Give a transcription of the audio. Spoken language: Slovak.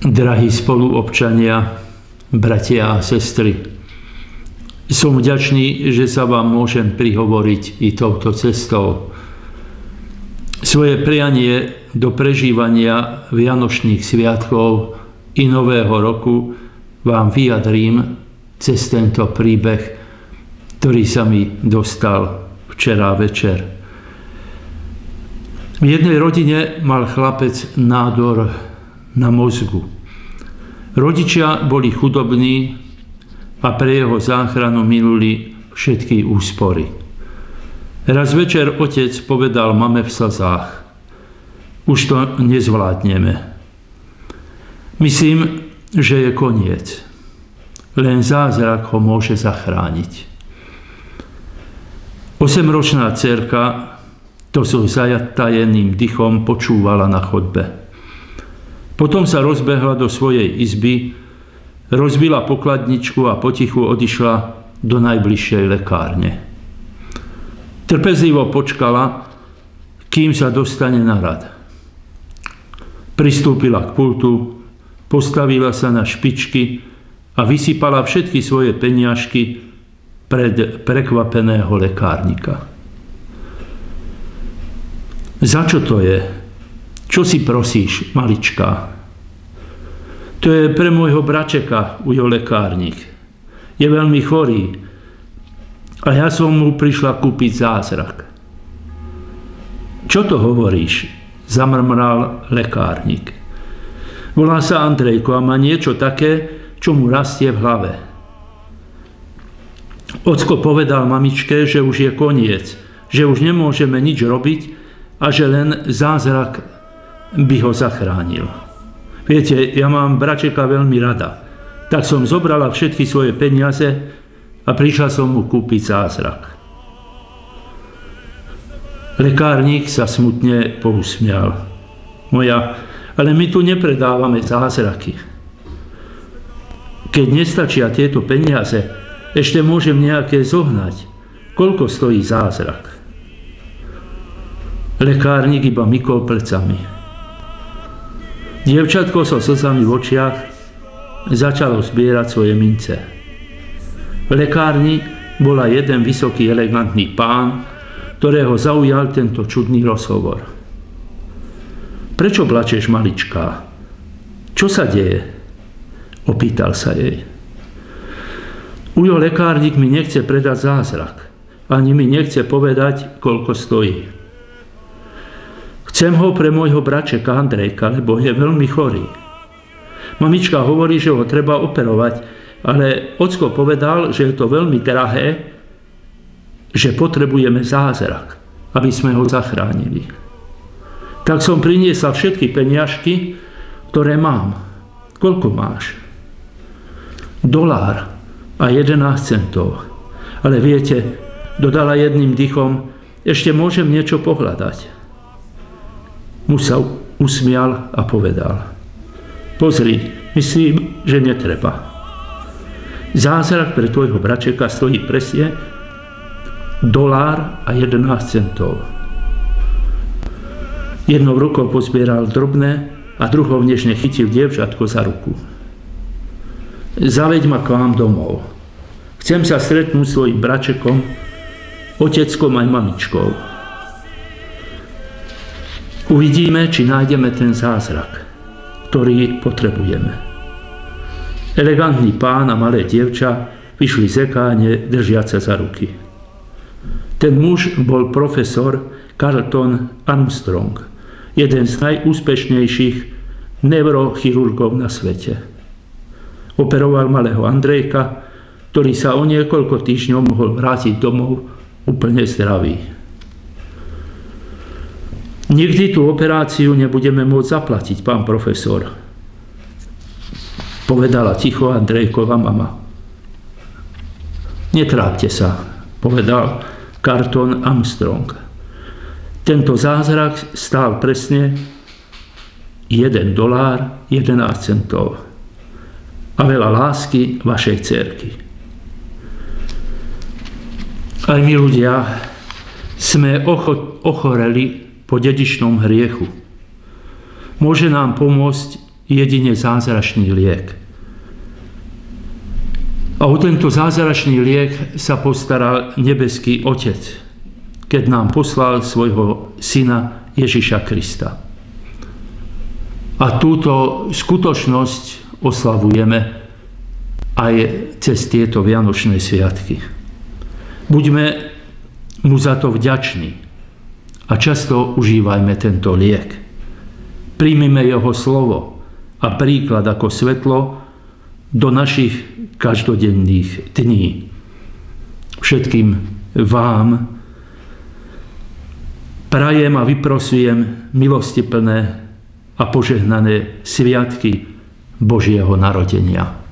Drahí spoluobčania, bratia a sestry, som vďačný, že sa vám môžem prihovoriť i touto cestou. Svoje prianie do prežívania Vianočných sviatkov i Nového roku vám vyjadrím cez tento príbeh, ktorý sa mi dostal včera večer. V jednej rodine mal chlapec nádor na mozgu. Rodičia boli chudobní a pre jeho záchranu minuli všetky úspory. Raz večer otec povedal mame v slzách: už to nezvládneme. Myslím, že je koniec. Len zázrak ho môže zachrániť. 8-ročná dcerka to so zatajeným dychom počúvala na chodbe. Potom sa rozbehla do svojej izby, rozbila pokladničku a potichu odišla do najbližšej lekárne. Trpezlivo počkala, kým sa dostane na rad. Pristúpila k pultu, postavila sa na špičky a vysypala všetky svoje peniažky pred prekvapeného lekárnika. Za čo to je? Čo si prosíš, malička? To je pre môjho bračeka, ujo lekárnik. Je veľmi chorý a ja som mu prišla kúpiť zázrak. Čo to hovoríš? Zamrmral lekárnik. Volá sa Andrejko a má niečo také, čo mu rastie v hlave. Ocko povedal mamičke, že už je koniec, že už nemôžeme nič robiť a že len zázrak by ho zachránil. Viete, ja mám bračeka veľmi rada, tak som zobrala všetky svoje peniaze a prišla som mu kúpiť zázrak. Lekárnik sa smutne pousmial. Moja, ale my tu nepredávame zázraky. Keď nestačia tieto peniaze, ešte môžem nejaké zohnať. Koľko stojí zázrak? Lekárnik iba mykol plecami. Dievčatko so slzami v očiach začalo zbierať svoje mince. V lekárni bola jeden vysoký, elegantný pán, ktorého zaujal tento čudný rozhovor. Prečo plačeš, maličká? Čo sa deje? Opýtal sa jej. Ujo lekárnik mi nechce predať zázrak. Ani mi nechce povedať, koľko stojí. Chcem ho pre môjho bračeka Andrejka, lebo je veľmi chorý. Mamička hovorí, že ho treba operovať, ale ocko povedal, že je to veľmi drahé, že potrebujeme zázrak, aby sme ho zachránili. Tak som priniesla všetky peniažky, ktoré mám. Koľko máš? $1 a 11 centov. Ale viete, dodala jedným dychom, ešte môžem niečo pohľadať. Muž sa usmial a povedal: pozri, myslím, že netreba. Zázrak pre tvojho bračeka stojí presne $1 a 11 centov. Jednou rukou pozbieral drobné a druhou nežne chytil dievčatko za ruku. Zaveď ma k vám domov. Chcem sa stretnúť s tvojim bračekom, oteckom aj mamičkou. Uvidíme, či nájdeme ten zázrak, ktorý potrebujeme. Elegantný pán a malé dievča vyšli z lekárne držiace za ruky. Ten muž bol profesor Carlton Armstrong, jeden z najúspešnejších neurochirurgov na svete. Operoval malého Andrejka, ktorý sa o niekoľko týždňov mohol vrátiť domov úplne zdravý. Nikdy tú operáciu nebudeme môcť zaplatiť, pán profesor, povedala ticho Andrejkova mama. Netrápte sa, povedal Carlton Armstrong. Tento zázrak stál presne $1 11 centov a veľa lásky vašej dcérky. Aj my ľudia sme ochoreli po dedičnom hriechu. Môže nám pomôcť jedine zázračný liek. A o tento zázračný liek sa postaral nebeský Otec, keď nám poslal svojho syna Ježiša Krista. A túto skutočnosť oslavujeme aj cez tieto vianočné sviatky. Buďme mu za to vďační a často užívajme tento liek. Príjmime jeho slovo a príklad ako svetlo do našich každodenných dní. Všetkým vám prajem a vyprosujem milostiplné a požehnané sviatky Božieho narodenia.